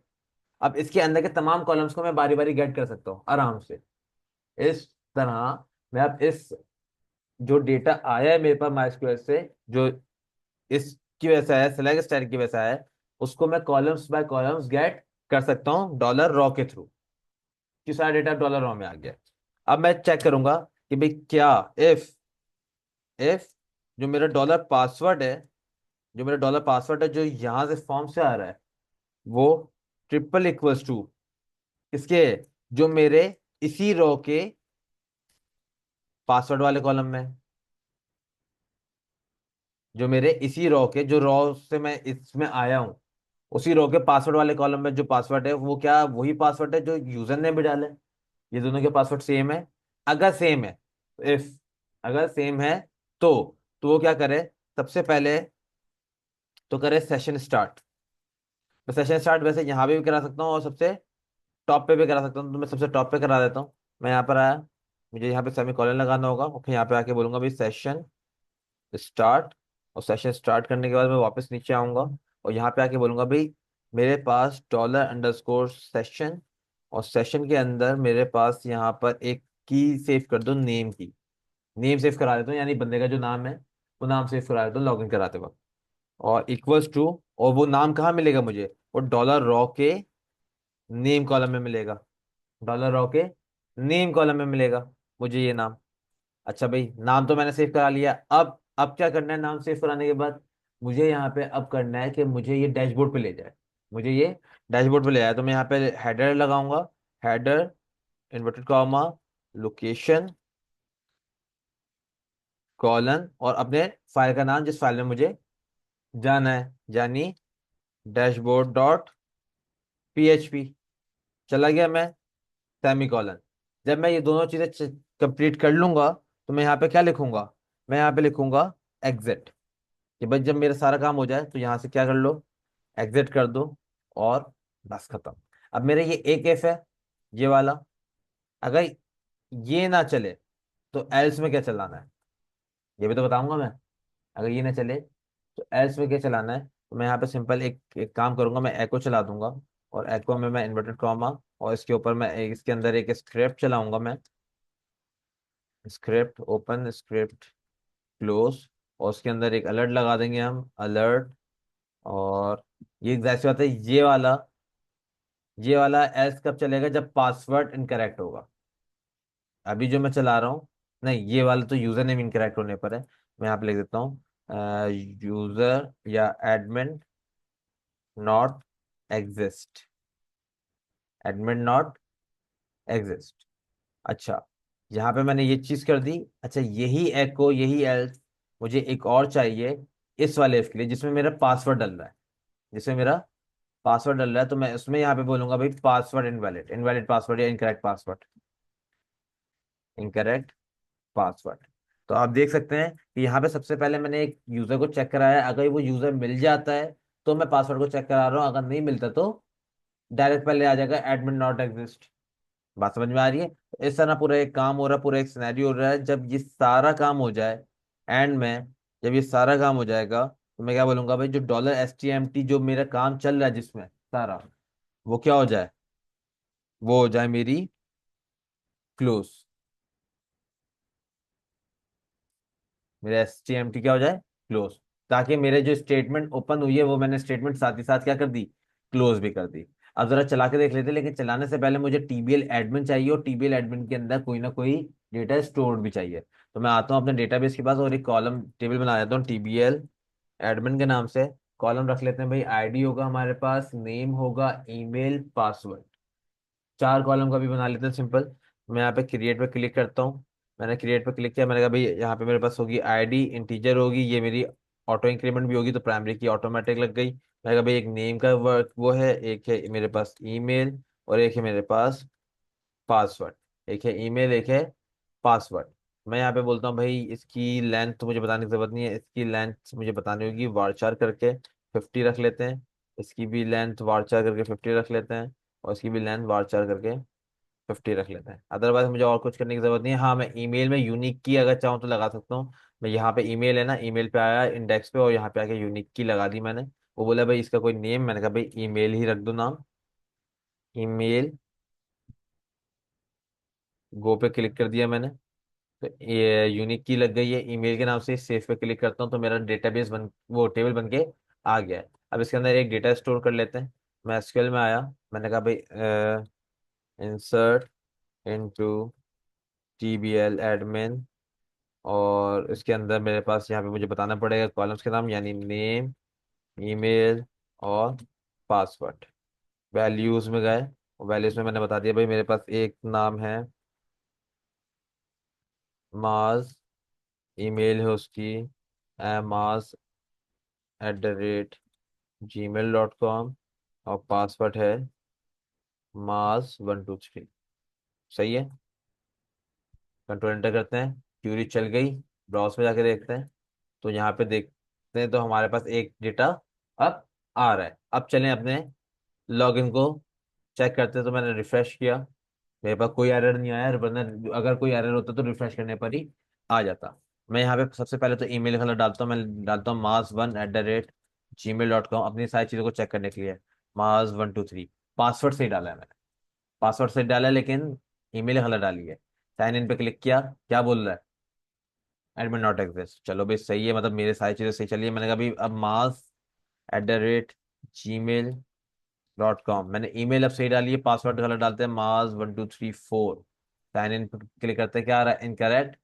Speaker 1: अब इसके अंदर के तमाम कॉलम्स को मैं बारी बारी गेट कर सकता हूँ आराम से। इस तरह मैं अब इस जो डेटा आया है मेरे पास MySQL से, जो इसकी वजह से आया, सेलेक्ट स्टाइल की वजह से आया है, उसको मैं कॉलम्स बाय कॉलम्स गेट कर सकता हूँ $रॉ के थ्रू। कि सारा डेटा $रॉ में आ गया। अब मैं चेक करूंगा कि भाई क्या, इफ इफ जो मेरा पासवर्ड है, जो मेरा पासवर्ड है जो यहां से फॉर्म से आ रहा है, वो ट्रिपल इक्वल्स टू इसके, जो मेरे इसी रो के पासवर्ड वाले कॉलम में, जो मेरे इसी रो के, जो रो से मैं इसमें आया हूं, उसी रो के पासवर्ड वाले कॉलम में जो पासवर्ड है वो क्या, वही पासवर्ड है जो यूजर ने भी डाला है। ये दोनों के पासवर्ड सेम है। अगर सेम है, इफ अगर सेम है तो वो क्या करे, सबसे पहले तो करे सेशन स्टार्ट। मैं सेशन स्टार्ट वैसे यहाँ भी करा सकता हूँ और सबसे टॉप पे भी करा सकता हूँ। तो मैं सबसे टॉप पे करा देता हूँ। मैं यहाँ पर आया, मुझे यहाँ पे सेमी कॉलन लगाना होगा और फिर यहाँ पे आके बोलूंगा भाई सेशन स्टार्ट। और सेशन स्टार्ट करने के बाद मैं वापस नीचे आऊंगा। और यहाँ पे आके बोलूंगा भाई मेरे पास $_सेशन, और सेशन के अंदर मेरे पास यहाँ पर एक की सेव कर दो, नेम की। नेम सेव करा देता हूँ, यानी बंदे का जो नाम है वो नाम सेव करा देता हूँ लॉगिन कराते वक्त। और इक्वल्स टू, और वो नाम कहाँ मिलेगा मुझे, वो $रॉ के नेम कॉलम में मिलेगा। $रॉ के नेम कॉलम में मिलेगा मुझे ये नाम। अच्छा भाई, नाम तो मैंने सेव करा लिया। अब क्या करना है, नाम सेव कराने के बाद मुझे यहाँ पे अब करना है कि मुझे ये डैशबोर्ड पे ले जाए। मुझे ये डैशबोर्ड पे ले जाए, तो मैं यहाँ पे हेडर लगाऊंगा। Header, inverted comma, location, colon, और अपने फाइल का नाम जिस फाइल में मुझे जाना है, यानी dashboard.php। चला गया मैं, सेमी कॉलन। जब मैं ये दोनों चीजें कंप्लीट कर लूंगा तो मैं यहाँ पे क्या लिखूंगा, मैं यहाँ पे लिखूंगा एग्जिट। कि भाई जब मेरा सारा काम हो जाए तो यहाँ से क्या कर लो, एग्जिट कर दो, और बस खत्म। अब मेरा ये एक एफ है, ये वाला। अगर ये ना चले तो एल्स में क्या चलाना है, ये भी तो बताऊंगा मैं। अगर ये ना चले तो एल्स में क्या चलाना है, तो मैं यहाँ पे सिंपल एक काम करूंगा, मैं एको चला दूंगा। और एको में मैं इन्वर्टेड कॉमा, और इसके ऊपर मैं इसके अंदर एक स्क्रिप्ट चलाऊंगा मैं। स्क्रिप्ट ओपन, स्क्रिप्ट क्लोज, और उसके अंदर एक अलर्ट लगा देंगे हम, अलर्ट। और ये जाहिर सी बात है, ये वाला एल्स कब चलेगा, जब पासवर्ड इनकरेक्ट होगा। अभी जो मैं चला रहा हूँ, नहीं, ये वाला तो यूजर नेम इनकरेक्ट होने पर है। मैं यहाँ पे लिख देता हूँ, यूजर या admin not exist, admin not exist. अच्छा, यहाँ पे मैंने ये चीज कर दी। अच्छा, यही एको, यही एल्स मुझे एक और चाहिए इस वाले if के लिए, जिसमें मेरा पासवर्ड डल रहा है। जिसमें मेरा पासवर्ड डल रहा है, तो मैं उसमें यहाँ पे बोलूंगा भाई पासवर्ड इनवैलिड, इनवैलिड पासवर्ड या इनकरेक्ट पासवर्ड, इनकरेक्ट पासवर्ड। तो आप देख सकते हैं कि यहाँ पे सबसे पहले मैंने एक यूजर को चेक कराया। अगर वो यूजर मिल जाता है तो मैं पासवर्ड को चेक करा रहा हूँ, अगर नहीं मिलता तो डायरेक्ट पहले आ जाएगा एडमिन नॉट एग्जिस्ट। बात समझ में आ रही है? तो इस तरह पूरा एक काम हो रहा है, पूरा एक सिनेरियो हो रहा है। जब ये सारा काम हो जाए एंड में, जब ये सारा काम हो जाएगा तो मैं क्या बोलूंगा भाई, जो $STMT जो मेरा काम चल रहा है जिसमें सारा, वो क्या हो जाए, वो हो जाए मेरी क्लोज। मेरा HTMT क्या हो जाए, क्लोज। ताकि मेरे जो स्टेटमेंट ओपन हुई है वो मैंने स्टेटमेंट साथ ही साथ क्या कर दी, क्लोज भी कर दी। अब जरा चला के देख लेते हैं, लेकिन चलाने से पहले मुझे TBL एडमिन चाहिए, और TBL एडमिन के अंदर कोई ना कोई डेटा स्टोर्ड भी चाहिए। तो मैं आता हूँ अपने डेटाबेस के पास और एक कॉलम टेबल बना देता हूँ TBL एडमिन के नाम से। कॉलम रख लेते हैं भाई, आईडी होगा हमारे पास, नेम होगा, ईमेल, पासवर्ड। चार कॉलम का भी बना लेते हैं सिंपल। मैं यहाँ पे क्रिएट पे क्लिक करता हूँ। मैंने क्रिएट पे क्लिक किया, मैंने कहा भाई यहाँ पे मेरे पास होगी आईडी, इंटीजर होगी, ये मेरी ऑटो इंक्रीमेंट भी होगी, तो प्राइमरी की ऑटोमेटिक लग गई। मैंने कहा भाई एक नेम का वर्क वो है, एक है मेरे पास ईमेल, और एक है मेरे पास पासवर्ड। एक है ईमेल, एक है पासवर्ड। मैं यहाँ पे बोलता हूँ भाई इसकी लेंथ तो मुझे बताने की जरूरत नहीं है, इसकी लेंथ मुझे बतानी होगी, वारचार करके 50 रख लेते हैं। इसकी भी लेंथ वारचार करके 50 रख लेते हैं, और इसकी भी लेंथ वारचार करके 50 रख लेते हैं। अदरवाइज मुझे और कुछ करने की जरूरत नहीं है। हाँ, मैं ईमेल में यूनिक की अगर चाहूँ तो लगा सकता हूँ। मैं यहाँ पे ईमेल है ना, ईमेल पे आया इंडेक्स पे, और यहाँ पे आके यूनिक की लगा दी मैंने। वो बोला भाई इसका कोई नेम, मैंने कहा भाई ईमेल ही रख दो नाम, ईमेल। गो पे क्लिक कर दिया मैंने, तो ये यूनिक की लग गई है। ईमेल के नाम से सेव पे क्लिक करता हूँ तो मेरा डेटाबेस बन, वो टेबल बन के आ गया है। अब इसके अंदर एक डेटा स्टोर कर लेते हैं। मैं एसक्यूएल में आया, मैंने कहा भाई इंसर्ट इनटू TBL एडमिन, और इसके अंदर मेरे पास यहाँ पे मुझे बताना पड़ेगा कॉलम्स के नाम, यानी नेम, ईमेल, और पासवर्ड। वैल्यूज में गए, वैल्यूज में मैंने बता दिया भाई मेरे पास एक नाम है माज, ईमेल है उसकी maz@gmail.com, और पासवर्ड है maz123। सही है। कंट्रोल एंटर करते हैं, क्यूरी चल गई। ब्राउज में जाके देखते हैं, तो यहाँ पे देखते हैं तो हमारे पास एक डेटा अब आ रहा है। अब चलें अपने लॉगिन को चेक करते हैं। तो मैंने रिफ्रेश किया, मेरे पास कोई एरर नहीं आया, वरना अगर कोई एरर होता तो रिफ्रेश करने पर ही आ जाता। मैं यहाँ पे सबसे पहले तो ईमेल खाना डालता हूँ, मैं डालता हूँ मास1@gmail.com। gmail.com, अपनी सारी चीज़ों को चेक करने के लिए। Mars123, पासवर्ड सही डाला है मैंने, पासवर्ड सही डाला है, लेकिन ईमेल गलत डाली है। साइन इन पे क्लिक किया, क्या बोल रहा है? Admin not exist. चलो भाई सही है, मतलब मेरे सारी चीज़ें सही चली है। मैंने कहा भाई अब mars@gmail.com, मैंने ईमेल अब सही डाली है, पासवर्ड गलत डालते हैं Mars1234। साइन इन पे क्लिक करते हैं, क्या आ रहा है? Incorrect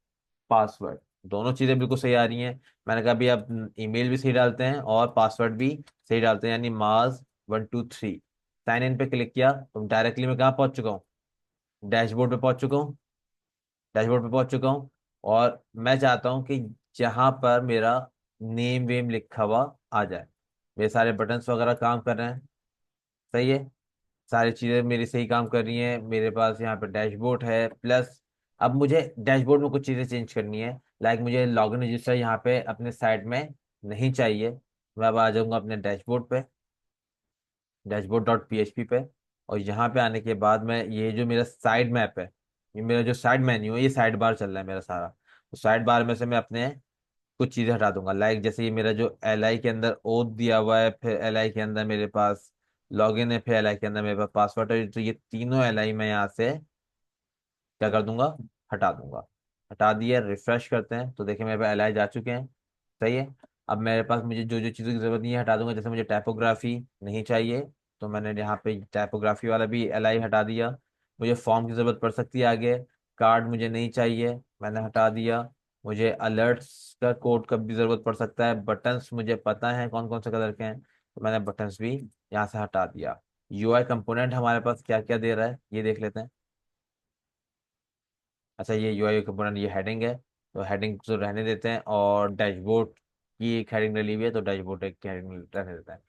Speaker 1: password. दोनों चीज़ें बिल्कुल सही आ रही हैं। मैंने कहा भी अब ईमेल भी सही डालते हैं और पासवर्ड भी सही डालते हैं, यानी Mars123। साइन इन पे क्लिक किया तो डायरेक्टली मैं कहाँ पहुंच चुका हूँ? डैशबोर्ड पे पहुंच चुका हूँ। डैशबोर्ड पे पहुंच चुका हूँ। और मैं चाहता हूँ कि जहां पर मेरा नेम वेम लिखा हुआ आ जाए, मेरे सारे बटन्स वगैरह काम कर रहे हैं, सही है। सारी चीज़ें मेरी सही काम कर रही हैं। मेरे पास यहाँ पे डैशबोर्ड है, प्लस अब मुझे डैशबोर्ड में कुछ चीज़ें चेंज करनी है। लाइक मुझे लॉगिन रजिस्टर यहाँ पे अपने साइड में नहीं चाहिए। मैं अब आ जाऊँगा अपने डैशबोर्ड पे, dashboard.php पे। और यहाँ पे आने के बाद मैं ये जो मेरा साइड मैप है, ये मेरा जो साइड मेन्यू है, ये साइड बार चल रहा है मेरा सारा। तो साइड बार में से मैं अपने कुछ चीज़ें हटा दूंगा। लाइक जैसे ये मेरा जो एल आई के अंदर ओथ दिया हुआ है, फिर एल आई के अंदर मेरे पास लॉगिन है, फिर एल आई के अंदर मेरे पास पासवर्ड है, तो ये तीनों एल आई मैं यहाँ से क्या कर दूंगा? हटा दूंगा। हटा दिया, रिफ्रेश करते हैं तो देखिए मेरे पास एल आई जा चुके हैं, सही है। अब मेरे पास मुझे जो जो चीज़ों की जरूरत नहीं है हटा दूंगा। जैसे मुझे टाइपोग्राफी नहीं चाहिए, तो मैंने यहाँ पे टाइपोग्राफी वाला भी एल आई हटा दिया। मुझे फॉर्म की जरूरत पड़ सकती है आगे। कार्ड मुझे नहीं चाहिए, मैंने हटा दिया। मुझे अलर्ट्स का कोड का भी जरूरत पड़ सकता है। बटन्स मुझे पता है कौन कौन से कलर के हैं, तो मैंने बटन्स भी यहाँ से हटा दिया। यूआई कंपोनेंट हमारे पास क्या क्या दे रहा है ये देख लेते हैं। अच्छा, ये यूआई कंपोनेंट, ये हेडिंग है, तो हेडिंग तो रहने देते हैं। और डैशबोर्ड की एक हेडिंग डली हुई है, तो डैशबोर्ड एक हेडिंग रहने देते हैं।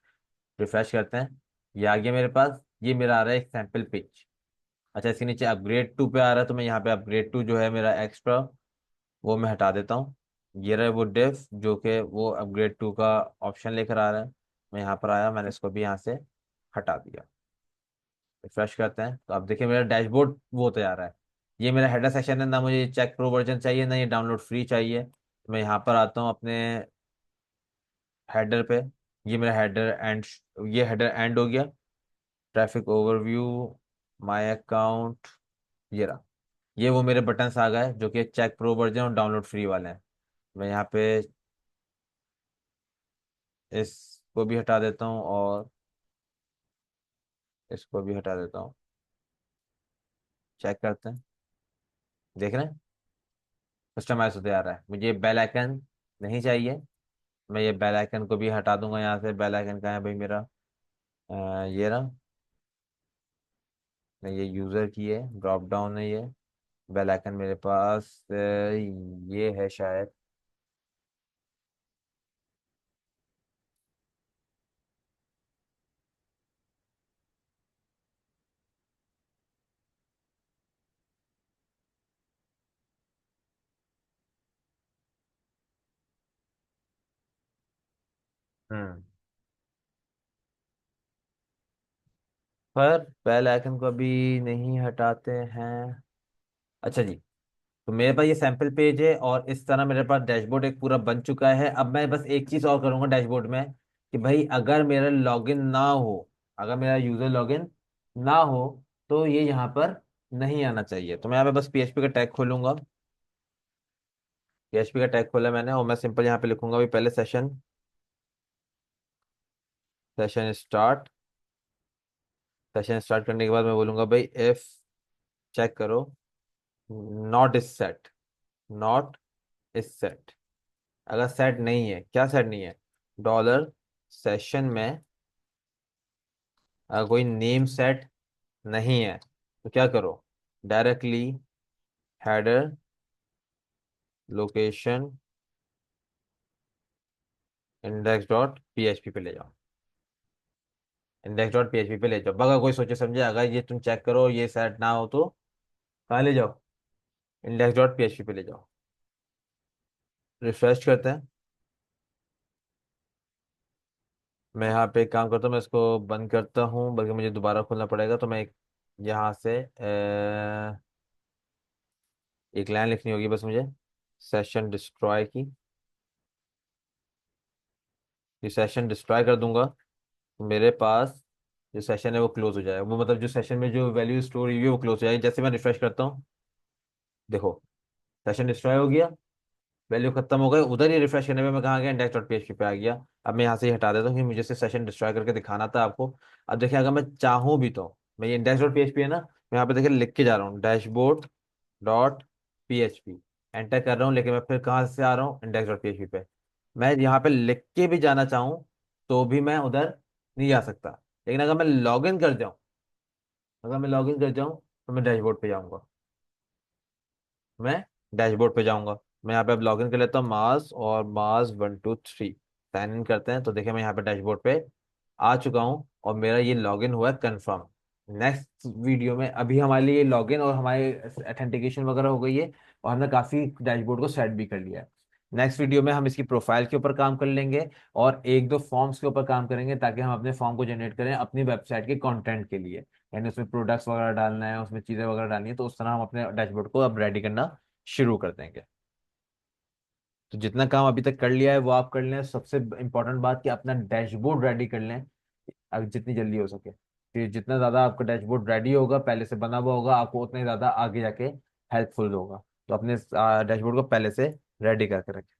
Speaker 1: रिफ्रेश करते हैं, ये आ गया मेरे पास। ये मेरा आ रहा है एक सैम्पल पेज। अच्छा, इसके नीचे अपग्रेड टू पे आ रहा है, तो मैं यहाँ पे अपग्रेड टू जो है मेरा एक्स्ट्रा, वो मैं हटा देता हूँ। ये रहा वो डिफ जो कि वो अपग्रेड टू का ऑप्शन लेकर आ रहा है। मैं यहाँ पर आया, मैंने इसको भी यहाँ से हटा दिया। रिफ्रेश करते हैं तो अब देखिए मेरा डैशबोर्ड वो तैयार है। ये मेरा हेडर सेक्शन है, ना मुझे चेक प्रो वर्जन चाहिए, ना ये डाउनलोड फ्री चाहिए। तो मैं यहाँ पर आता हूँ अपने हेडर पे। ये मेरा हेडर एंड, ये हेडर एंड हो गया। ट्रैफिक ओवरव्यू, माय अकाउंट, ये रहा। ये वो मेरे बटन्स आ गए जो कि चेक प्रो वर्जन और डाउनलोड फ्री वाले हैं। मैं यहाँ पे इसको भी हटा देता हूँ और इसको भी हटा देता हूँ। चेक करते हैं, देख रहे हैं कस्टमाइज होते आ रहा है। मुझे बेल आइकन नहीं चाहिए, मैं ये बेल आइकन को भी हटा दूंगा यहाँ से। बेल आइकन कहाँ है भाई मेरा? ये रहा। नहीं, ये यूजर की है, ड्रॉप डाउन है ये। बेल आइकन मेरे पास ये है शायद। हम्म। पर बेल आइकन को अभी नहीं हटाते हैं। अच्छा जी, तो मेरे पास ये सैंपल पेज है और इस तरह मेरे पास डैशबोर्ड एक पूरा बन चुका है। अब मैं बस एक चीज और करूंगा डैशबोर्ड में, कि भाई अगर मेरा लॉगिन ना हो, अगर मेरा यूजर लॉगिन ना हो, तो ये यहाँ पर नहीं आना चाहिए। तो मैं यहाँ पे बस पीएचपी का टैग खोलूंगा। पीएचपी का टैग खोला मैंने और मैं सिंपल यहाँ पे लिखूंगा भाई पहले session, session start. Session start करने के बाद मैं बोलूंगा भाई इफ, चेक करो, not is set, not is set. अगर सेट नहीं है, क्या सेट नहीं है? डॉलर सेशन में अगर कोई नेम सेट नहीं है, तो क्या करो? Directly header location index dot PHP पे ले जाओ। इंडेक्स डॉट पीएचपी पे ले जाओ। अगर कोई सोचे समझे, अगर ये तुम चेक करो ये सेट ना हो, तो कहाँ ले जाओ? इंडेक्स डॉट पीएचपी पे ले जाओ। रिफ्रेश करते हैं। मैं यहाँ पे एक काम करता हूँ, मैं इसको बंद करता हूँ, बल्कि मुझे दोबारा खोलना पड़ेगा। तो मैं यहाँ से एक लाइन लिखनी होगी बस मुझे, सेशन डिस्ट्रॉय की। ये सेशन डिस्ट्रॉय कर दूंगा तो मेरे पास जो सेशन है वो क्लोज हो जाएगा, वो मतलब जो सेशन में जो वैल्यू स्टोर हुई है वो क्लोज हो जाएगी। जैसे मैं रिफ्रेश करता हूँ, देखो सेशन डिस्ट्रॉय हो गया, वैल्यू खत्म हो गई। उधर ही रिफ्रेश करने में मैं कहाँ गया, इंडेक्स डॉट पीएचपी पे आ गया। अब मैं यहाँ से ही हटा देता हूँ कि मुझे से सेशन डिस्ट्रॉय करके दिखाना था आपको। अब देखिए अगर मैं चाहूँ भी तो मैं, ये इंडेक्स डॉट पीएचपी है ना, मैं यहाँ पे देखिए लिख के जा रहा हूँ डैशबोर्ड डॉट पीएचपी, एंटर कर रहा हूँ, लेकिन मैं फिर कहाँ से आ रहा हूँ, इंडेक्स डॉट पीएचपी पे। मैं यहाँ पे लिख के भी जाना चाहूँ तो भी मैं उधर नहीं जा सकता। लेकिन अगर मैं लॉग इन कर जाऊँ, अगर मैं लॉग इन कर जाऊँ तो मैं डैशबोर्ड पे जाऊँगा, मैं डैशबोर्ड पे जाऊंगा। मैं यहाँ पे अब लॉगिन कर लेता हूँ मास और मास 1 2 3, साइन इन करते हैं तो देखिए मैं यहाँ पे डैशबोर्ड पे आ चुका हूँ और मेरा ये लॉगिन हुआ है कंफर्म। नेक्स्ट वीडियो में अभी हमारे लिए लॉगिन और हमारे अथेंटिकेशन वगैरह हो गई है और हमने काफ़ी डैशबोर्ड को सेट भी कर लिया है। नेक्स्ट वीडियो में हम इसकी प्रोफाइल के ऊपर काम कर लेंगे और एक दो फॉर्म्स के ऊपर काम करेंगे ताकि हम अपने फॉर्म को जनरेट करें अपनी वेबसाइट के कंटेंट के लिए। यानी उसमें प्रोडक्ट्स वगैरह डालना है, उसमें चीज़ें वगैरह डालनी है, तो उस तरह हम अपने डैशबोर्ड को अब रेडी करना शुरू कर देंगे। तो जितना काम अभी तक कर लिया है वो आप कर लें। सबसे इंपॉर्टेंट बात कि अपना डैशबोर्ड रेडी कर लें अब जितनी जल्दी हो सके। फिर जितना ज़्यादा आपका डैशबोर्ड रेडी होगा, पहले से बना हुआ होगा, आपको उतना ही ज़्यादा आगे जाके हेल्पफुल होगा। तो अपने डैशबोर्ड को पहले से रेडी करके रखें।